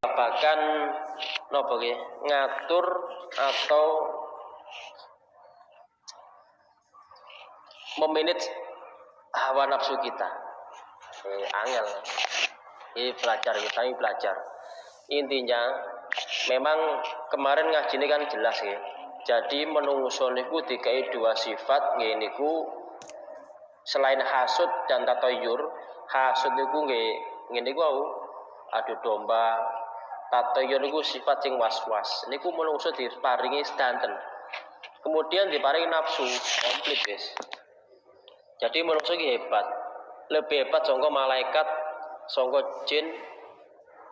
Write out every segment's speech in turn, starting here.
babakan napa nggih ngatur atau memanage hawa nafsu kita. Angel. Ini belajar kita ini belajar. Intinya memang kemarin ngaji ini kan jelas ya. Jadi menungso niku dikai dua sifat nggih niku selain hasud dan tatoyur. Hasud niku nggih ngene niku adu domba. Tatoyur niku sifat sing was-was. Niku menungso diparingi sedanten. Kemudian diparingi nafsu komplit guys. Jadi menungso iki hebat. Lebih hebat sangka malaikat, sangka jin,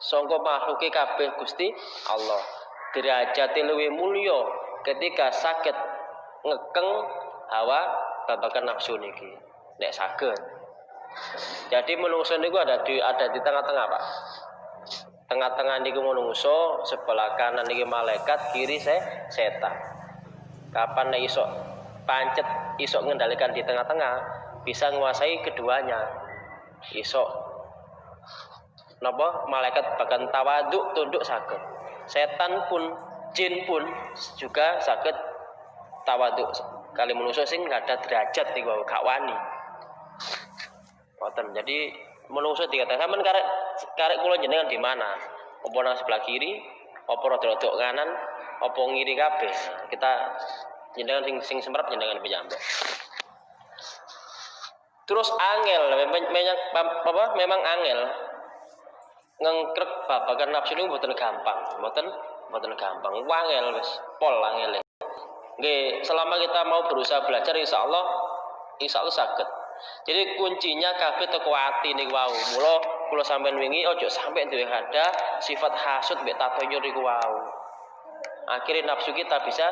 sangka makhluke kabeh Gusti Allah. Derajate luwih mulya ketika saged ngekeng hawa babagan nafsu niki. Nek saged. Jadi menungso niku ada di tengah-tengah, Pak. Tengah-tengah niku menungso, sebelah kanan niki malaikat, kiri setan. Kapan nek iso pancet iso mengendalikan di tengah-tengah, bisa menguasai keduanya. Iso napa malaikat bahkan tawaduk tunduk saged. Setan pun jin pun juga saged tawaduk. Kali manusia sing ada derajat niku gak wani. Ngoten. Jadi manusia dikatakan sampean karek kula jenengan di mana? Apa nang sebelah kiri, apa rodok kanan, apa ngiri kabeh. Kita jenengan sing semprap jenengan piyambak. Terus angel memang angel ngengkrek babagan nafsu niku mboten gampang, mboten gampang. Wangel wis pol angel. Nggih, selama kita mau berusaha belajar insyaallah saged. Jadi kuncinya kabeh teko ati niku wau. Mula kula sampean wingi ojo sampe duwe ada sifat hasud mek tatoyur niku wau. Akhirnya nafsu kita bisa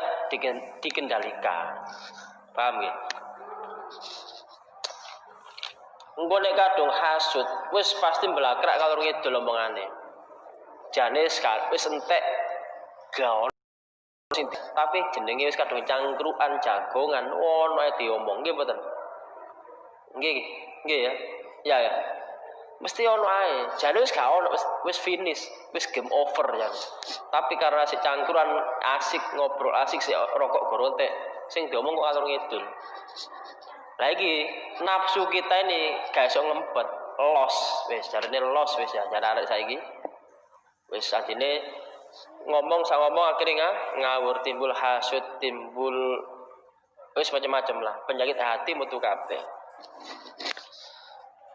dikendalikan. Paham nggih? Engko nek kadung hasud wis pasti blakrak kalau ngidul omongane. Jane wis entek ga ono tapi jenenge wis kadung cangkruan jagongan ono ae diomong nggih mboten. Nggih ya. Ya. Mesti ono ae. Jane wis gak ono wis finish, wis game over ya. Tapi karena si cangkruan asik ngobrol, asik si rokok gorontek sing diomong kok alur ngidul. Lagi nafsu kita ini gak iso ngempet, los wis jarene los wis ya, jar arek saiki. Wis adine ngomong akhirnya ngawur, timbul hasud, timbul wis macam-macam lah, penyakit hati metu kabeh.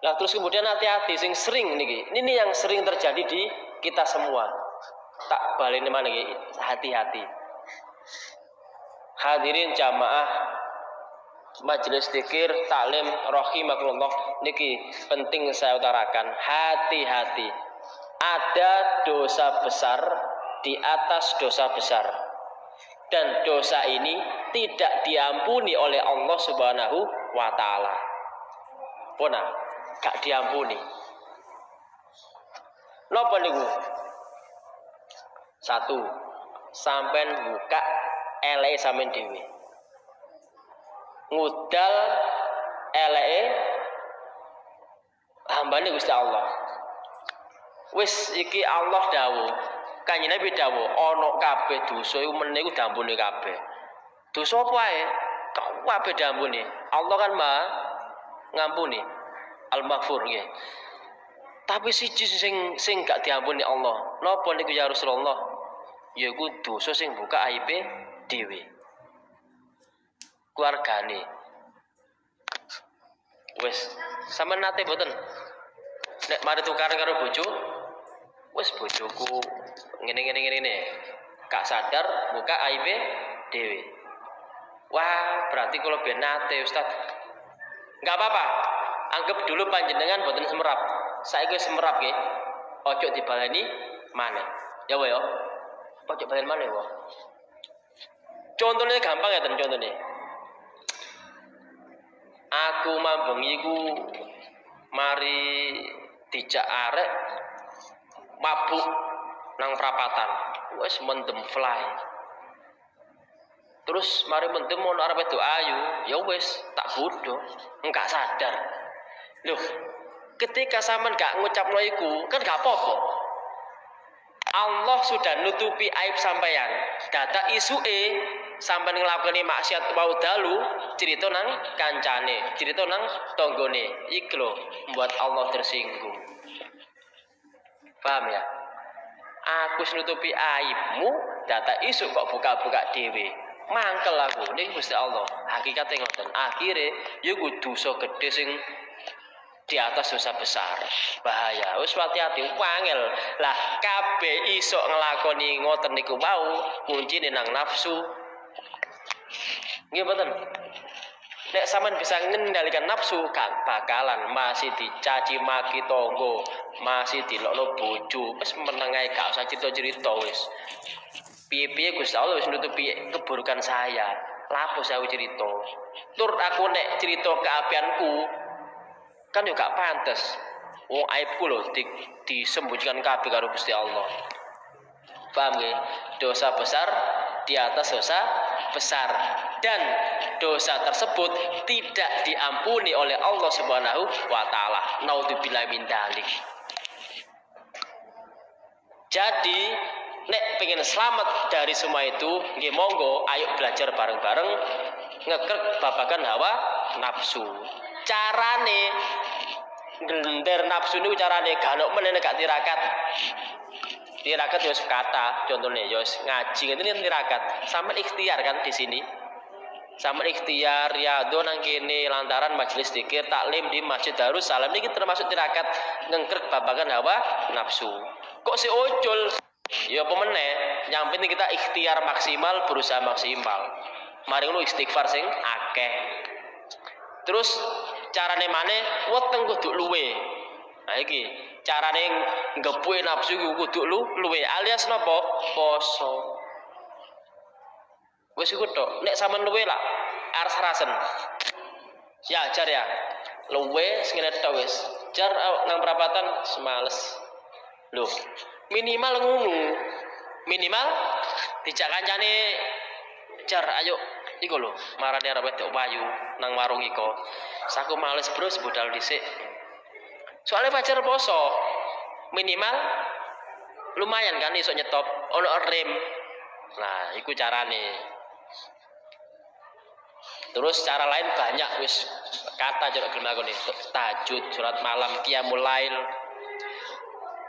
Nah, terus kemudian hati-hati sing sering niki. Ini yang sering terjadi di kita semua. Tak baleni mana iki, hati-hati. Hadirin jamaah majelis zikir taklim rahimakumullah niki penting saya utarakan, hati-hati. Ada dosa besar di atas dosa besar. Dan dosa ini tidak diampuni oleh Allah Subhanahu wa taala. Pona, gak diampuni. Napa niku? 1. Sampean buka eleke sampean dhewe. Ngudal eleke hambane Gusti Allah. Wis iki Allah dawuh. Kanjeng Nabi dawuh, ana kabeh dosa iku meneh iku diampuni kabeh. Dosa apa ae? Kabeh diampuni. Allah kan Maha ngampuni. Al-Maghfur nggih. Tapi siji sing gak diampuni Allah. Napa niku ya Rasulullah? Yaiku dosa sing buka aibe dhewe. Keluargane. Wis, sampean nate mboten? Nek mari tukaran karo bojo, wis bojoku ngene. Gak sadar buka aibe dhewe. Wah, berarti kalau ben nate Ustaz. Enggak apa-apa. Anggap dulu panjenengan mboten semerap. Saiki semerap nggih. Ojo dibaleni maneh. Ya wae yo. Ojo baleni maneh wae. Contohnya gampang ya contohnya. Aku mambengi ku mari dijak arek mabuk nang prapatan. Wis mendem fly. Terus mari mendem ono arep wedok ayu, ya wis tak bodoh, enggak sadar. Loh, ketika sampean gak ngucapno iku, kan gak apa-apa. Allah sudah nutupi aib sampeyan. Data isuke sampeyan nglakoni maksiat wau dalu, cerita nang kancane, cerita nang tanggane. Iki lho membuat Allah tersinggung. Paham ya? Aku nutupi aibmu, data isu kok buka-buka dhewe. Mangkel aku ning Gusti Allah. Hakikate ngoten. Akhire ya kudu dosa gedhe sing di atas dosa besar. Bahaya. Wis hati-hati wangel. Lah kabeh iso nglakoni ngoten niku wau kuncine nang nafsu. Nggih mboten. Nek sampean bisa mengendalikan nafsu gak bakalan masih dicaci maki tonggo, masih dilokno bojo, wis meneng ae gak usah cerita-cerita wis. Piye-piye Gusti Allah wis nutupi keburukan saya. Lapo saya cerita. Tur aku nek cerita keapianku kan yo gak pantes. Wong aibku lho disembunyikan kabeh karo Gusti Allah. Paham nggih? Dosa besar di atas dosa besar dan dosa tersebut tidak diampuni oleh Allah Subhanahu wa taala. Naudzubillahi min dzalik. Jadi nek pengen selamat dari semua itu, nggih monggo ayo belajar bareng-bareng ngekrek babagan hawa nafsu. Carane nglender nafsu niku carane ganok menene gak tirakat. Tirakat ya kata, contohnya ya ngaji ngene tirakat. Sampeyan ikhtiar kan di sini. Sampeyan ikhtiar riyadhah nang kene lantaran majelis zikir taklim di Masjid Darussalam niki termasuk tirakat ngengkrek babagan hawa nafsu. Kok si ojol? Ya apa meneh, yang penting kita ikhtiar maksimal, berusaha maksimal. Mari ngono istighfar sing akeh. Terus carane maneh weteng kudu luwe. Nah iki carane ngepuke nafsu kudu luwe alias napa? Poso. Wis iku tok. Nek sampean luwe lah aras-arasen. Ya jar ya. Luwe sing ngene tok wis. Jar nang perapatan semales. Loh, minimal ngono. Minimal dijak kancane jar ayo iku lho marane arep wedok wayu nang warung iko. Saku males bros budal dhisik. Soalnya pacar poso minimal lumayan kan iso nyetop ono rem. Nah, iku carane. Terus cara lain banyak wis kata jorok gelem lakoni tahajud, surat malam, qiyamul lail.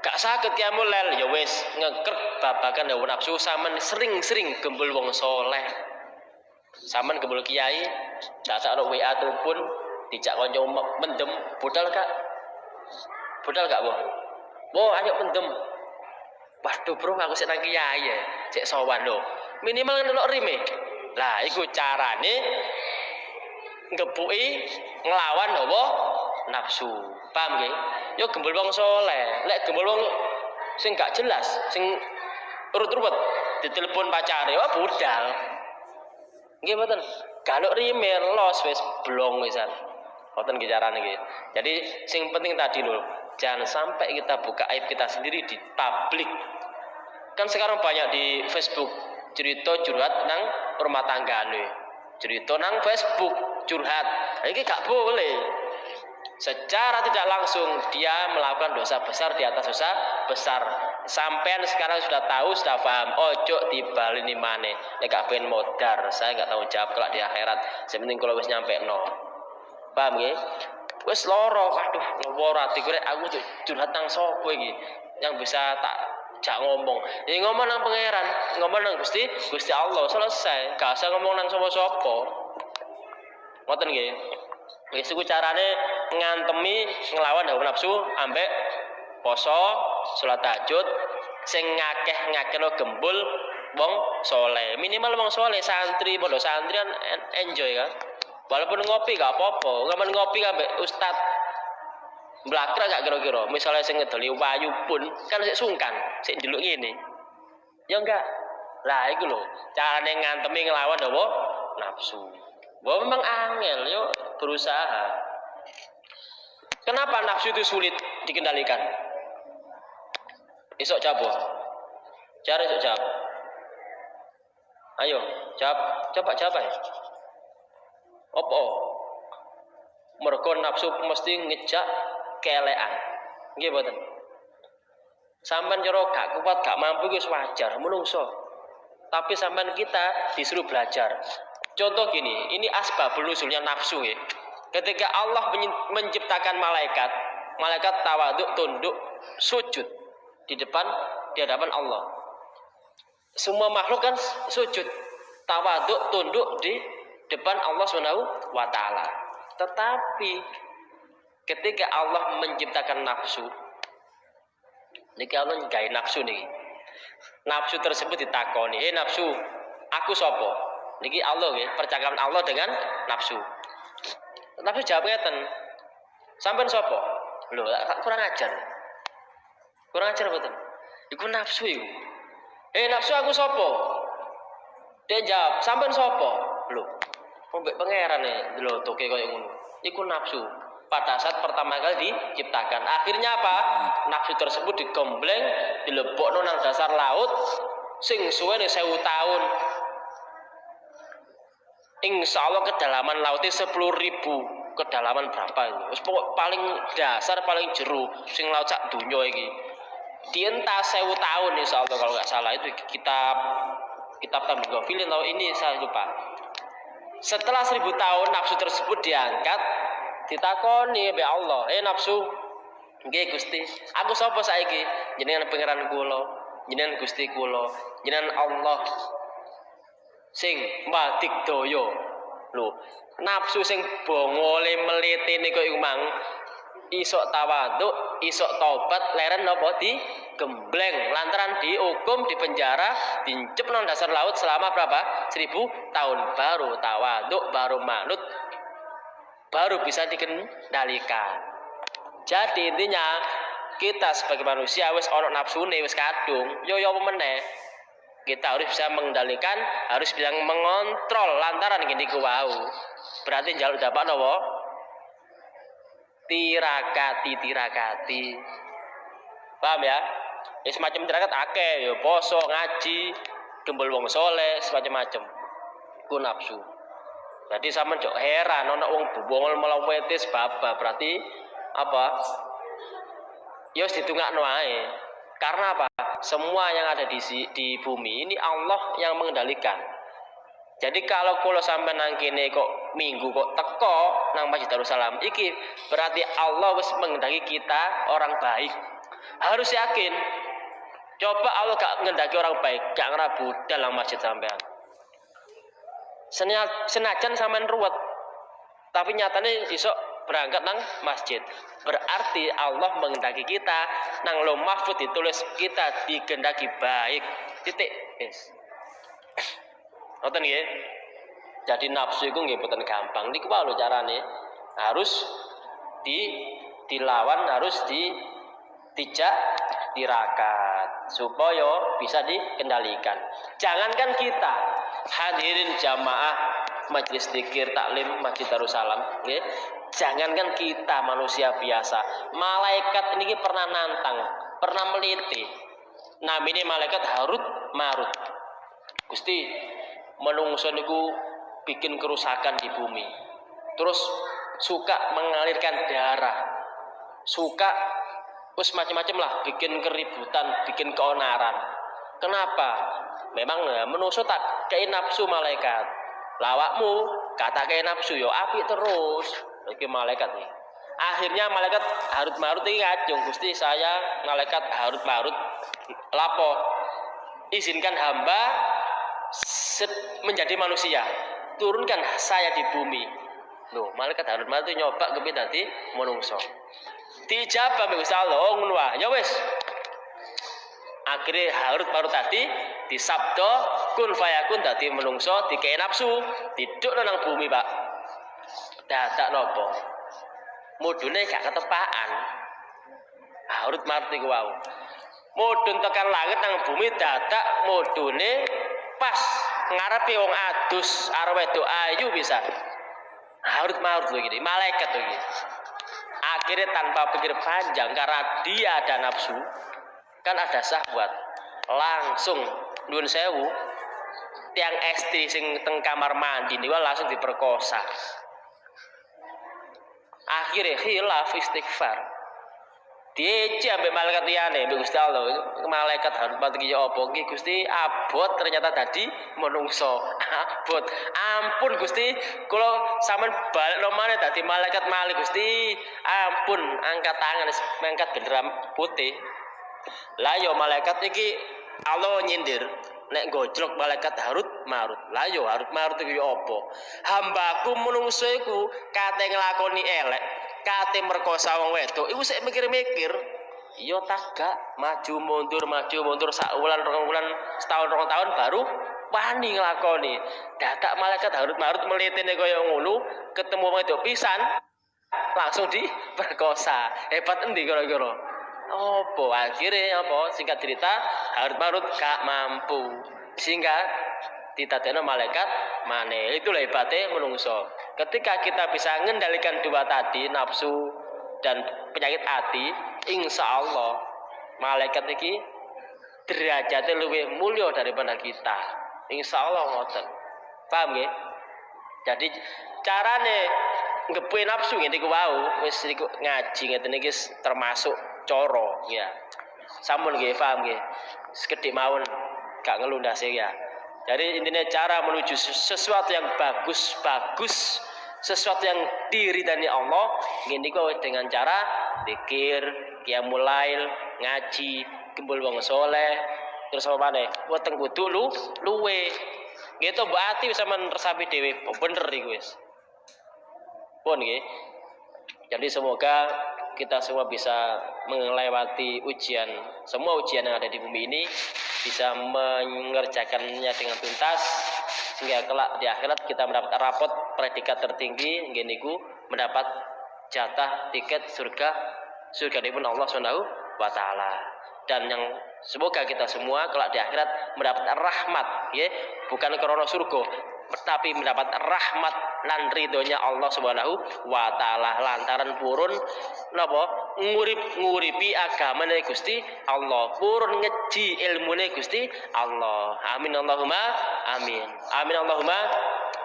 Gak saged qiyamul lail ya wis ngekrek babagan hawa nafsu sampean sering-sering gembul wong saleh. Sampean gembul kiai, dak sakno WA telepon dijak kanca mendem budal gak? Budal gak, Boh? Boh, ayo mendem. Waduh, Bro, aku sik nang kiai ya. Cek sowan lho. Minimal ndelok rime. Lah, iku carane ngebuki nglawan hawa nafsu. Paham nggih? Yo gembul wong saleh. Lek gembul wong sing gak jelas, sing urut-urut ditelepon pacare, wah budal. Nggih mboten. Galuk rime los wis blong wisan. Mboten nggih carane nggih. Jadi sing penting tadi lho, jangan sampai kita buka aib kita sendiri di publik. Kan sekarang banyak di Facebook cerita curhat nang rumah tanggane. Cerita nang Facebook curhat. Ini gak boleh. Secara tidak langsung dia melakukan dosa besar di atas dosa besar. Sampean sekarang sudah tahu, sudah paham. Ojo dibalini maneh. Nek gak pengen modar, saya gak tanggung jawab kelak di akhirat. Sepenting kalau wis nyampe no. Paham nggih? Wis loro, waduh, loro ati kure aku curhat nang sapa iki yang bisa tak jak ngomong. Ya ngomong nang pangeran, ngomong nang Gusti Allah, selesai. Gak usah ngomong nang sapa-sapa. Ngoten nggih. Wis iku carane ngantemi nglawan hawa nafsu ambek poso, salat tahajud sing ngakeh-ngakehno gembul wong saleh. Minimal wong saleh santri, pondok santri kan enjoy kan. Walaupun ngopi gak apa-apa, ngamen ngopi ambek ustad blakra gak kira-kira. Misalnya sing ngedoli wayu pun kan sik sungkan, sik ndelok ngene. Ya enggak. Lah iku lho, carane ngantemi nglawan apa? Nafsu. Wah memang angel, yo berusaha. Kenapa nafsu itu sulit dikendalikan? Isok jawab. Cara isok jawab. Ayo, jawab, coba jawab ya. Opo? Mergo nafsu mesti ngejak kelean. Nggih mboten. Sampean cara gak kuat, gak mampu wis wajar, menungso. Tapi sampean kita disuruh belajar. Contoh gini, ini asbabul nuzulnya nafsu ya. Ketika Allah menciptakan malaikat, malaikat tawaduk, tunduk, sujud di hadapan Allah. Semua makhluk kan sujud, tawaduk, tunduk di depan Allah Subhanahu wa taala. Tetapi ketika Allah menciptakan nafsu, niki Allah gawe nafsu niki. Nafsu tersebut ditakoni, nafsu, aku sapa?" Niki Allah nggih, percakapan Allah dengan nafsu. Nafsu jawab ngeten, "Sampeyan sapa?" Lho, kurang ajar. Kurang ajar mboten? Iku nafsu iku. Nafsu aku sapa?" Dia jawab, "Sampeyan sapa?" Lho, mbek pangeran lho toke koyo ngono. Iku nafsu. Pada saat pertama kali diciptakan. Akhirnya apa? Nafsu tersebut digembleng, dilebokno nang dasar laut sing suwene 1000 tahun. Insya Allah kedalaman lautnya 10.000. Kedalaman berapa ini? Wis pokok paling dasar, paling jero sing laut sak donya iki. Dientas 1000 tahun insya Allah kalau nggak salah, itu kitab Tabligh Ghafilin atau ini saya lupa. Setelah 1000 tahun nafsu tersebut diangkat, ditakoni mbek Allah, nafsu, nggih Gusti, aku sapa saiki? Jenengan pangeran kula, jenengan Gusti kula, jenengan Allah sing madik daya. Lho, nafsu sing bongole melitene kok iku mang iso tawaduk, iso tobat, leren napa digembleng lantaran dihukum, dipenjara, dincep nang dasar laut selama berapa? 1000 tahun. Baru tawaduk, baru manut, baru bisa dikendalikan. Jadi intinya kita sebagai manusia wis ana nafsune, wis kadung, yo apa meneh. Kita harus bisa mengendalikan, harus bisa mengontrol lantaran gini ku wau. Berarti njaluk dapat napa? Tirakati. Paham ya? Ya semacam tirakat akeh, ya poso, ngaji, gembel wong soleh, semacam-macam. Ku nafsu. Jadi sampean jok heran ana wong bongol melawetis baba, berarti apa? Ya wis ditungakno ae. Karena apa? Semua yang ada di bumi ini Allah yang mengendalikan. Jadi kalau sampai nang kene kok minggu kok teko nang Masjid Darussalam, iki berarti Allah wis mengendaki kita orang baik. Harus yakin. Coba Allah gak mengendaki orang baik, gak ngerabudal nang masjid sampean. Senajan sampean ruwet, tapi nyatanya iso berangkat nang masjid. Berarti Allah mengendaki kita nang Lauh Mahfuz ditulis kita digendaki baik. Titik. Yes. Ngoten nggih. Jadi nafsu iku nggih boten gampang. Niku wae lho carane. Harus dilawan, harus ditijak, tirakat supaya bisa dikendalikan. Jangankan kita hadirin jamaah majelis dzikir taklim Masjid Darussalam, nggih. Jangankan kita manusia biasa, malaikat ini pernah nantang, pernah meliti. Namanya malaikat Harut Marut. Gusti, menungso niku bikin kerusakan di bumi. Terus suka mengalirkan darah. Suka terus macam-macam lah, bikin keributan, bikin keonaran. Kenapa? Memang menungso tak kei nafsu malaikat. Lawakmu kata kei nafsu yo apik terus. Iki malaikat nih. Akhirnya malaikat Harut Marut ini ngajung, Gusti saya malaikat Harut Marut lapo izinkan hamba menjadi manusia, turunkan saya di bumi. Loh, malaikat Harut Marut itu nyoba kepi dadi menungso. Dijabah mbek Gusti Allah, ngono wae. Ya wis. Akhirnya Harut Marut tadi disabda kun fayakun dadi menungso, dikei nafsu, didukno nang bumi, Pak. Dadak nopo? Mudune gak ketepaan. Harut Marut iku wau. Mudun tekan langit nang bumi dadak mudune pas ngarepe wong adus arep wedok ayu bisa. Harut Marut lho gini, malaikat lho gini. Akhirnya tanpa pikir panjang karena dia ada nafsu, kan ada syahwat. Langsung nuwun sewu tiang estri sing teng kamar mandi niku langsung diperkosa. Akhirnya khilaf istighfar. Diece ambek malaikat liyane mbek Gusti Allah. Malaikat harus mati ya apa iki Gusti abot ternyata tadi menungso. Abot. Ampun Gusti, kula sampean balik nomane dadi malaikat malih Gusti. Ampun, angkat tangan mangkat bendera putih. Lah yo malaikat iki Allah nyindir. Nek gojlok malaikat Harut Marut. Lah yo Harut Marut iki apa? Hambaku menungso iku kate nglakoni elek, kate merkosa wong wedok, iku sik mikir-mikir. Iya tagak maju mundur sak wulan rong wulan setahun rong tahun baru wani nglakoni. Dadak malaikat Harut Marut melitene kaya ngono, ketemu wedok pisan langsung diperkosa. Hebat endi kira-kira? Apa akhirnya apa singkat cerita Harut Marut gak mampu sehingga ditadekno malaikat maneh. Itulah hebatnya menungso. Ketika kita bisa mengendalikan dua tadi nafsu dan penyakit hati, insya Allah malaikat ini derajatnya lebih mulia daripada kita. Insya Allah ngoten. Paham nggih? Jadi carane ngepuin nafsu ngene iku wau wis ngaji ngeten iki termasuk coro ya. Sampun nggih paham nggih. Sekedhik mawon gak ngelundase ya. Jadi intinya cara menuju sesuatu yang bagus, sesuatu yang diridani Allah, ngene iku dengan cara zikir, qiyamul lail, ngaji, kumpul wong saleh, terus apa maneh? Weteng kudu luwe. Gitu mbok ati wis sampean resapi dhewe. Bener iku wis. Pun nggih. Jadi semoga kita semua bisa melewati ujian, semua ujian yang ada di bumi ini bisa mengerjakannya dengan tuntas sehingga kelak di akhirat kita mendapat rapot predikat tertinggi ngeniku mendapat jatah tiket surga pun Allah Subhanahu wa taala. Dan yang semoga kita semua kelak di akhirat mendapat rahmat ya, bukan karena surga tapi mendapat rahmat lan ridhonya Allah Subhanahu wa taala lantaran purun napa nguripi agamane Gusti Allah, purun ngeji ilmune Gusti Allah. Amin Allahumma amin. Amin Allahumma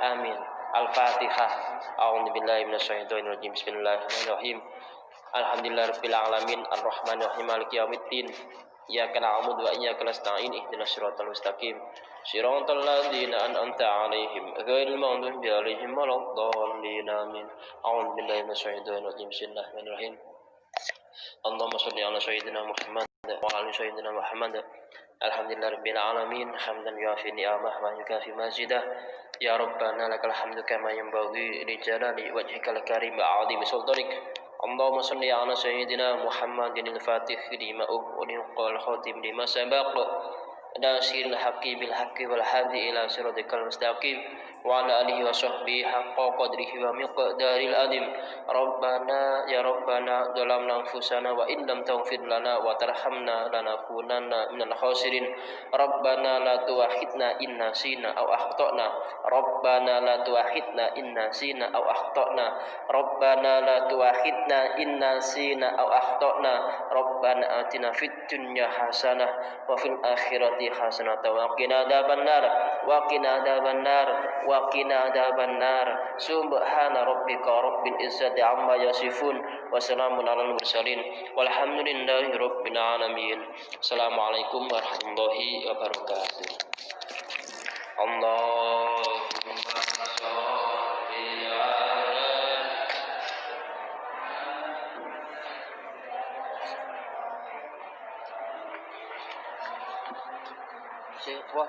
amin. Al-Fatihah. A'udzubillahi minasyaitonir rajim. Bismillahirrahmanirrahim. Alhamdulillahirabbil alamin arrahmanir rahim maliki yaumiddin. Iyyaka na'budu wa iyyaka nasta'in ihdinas siratal mustaqim. Siratal ladzina an'amta 'alaihim ghairil maghdubi 'alaihim waladdallin. Amin. A'udzu billahi minasyaitonir rajim. Bismillahirrahmanirrahim. Allahumma shalli 'ala sayyidina Muhammad wa 'ala sayyidina Muhammad. Alhamdulillahirabbil alamin hamdan yuafi ni'amah wa yukafi mazidah. Ya Rabbana lakal hamdu kama yanbaghi li jalali wajhikal karim wa 'azimi sultanik. Allahumma salli ala sayyidina Muhammadin al-fatih lima ughliqa wal khatim lima sabaq nasiril haqqi bil haqqi wal hadi ila siratikal mustaqim wa ala alihi wa sahbihi haqqa qadrihi wa miqdaril azim. Rabbana ya Rabbana zalamna anfusana wa in lam taghfir lana wa tarhamna lanakunanna minal khasirin. Rabbana la tu'akhidna in nasina aw akhtana. Rabbana la tu'akhidna in nasina aw akhtana. Rabbana la tu'akhidna in nasina aw akhtana. Rabbana atina fid dunya hasanah wa fil akhirati hasanah wa qina adzabannar wa qina adzabannar wa qina adzabannar. Subhana rabbika rabbil izzati amma yasifun wa salamun alal mursalin walhamdulillahi rabbil alamin. Assalamualaikum warahmatullahi wabarakatuh. Allahumma sholli ala Wah,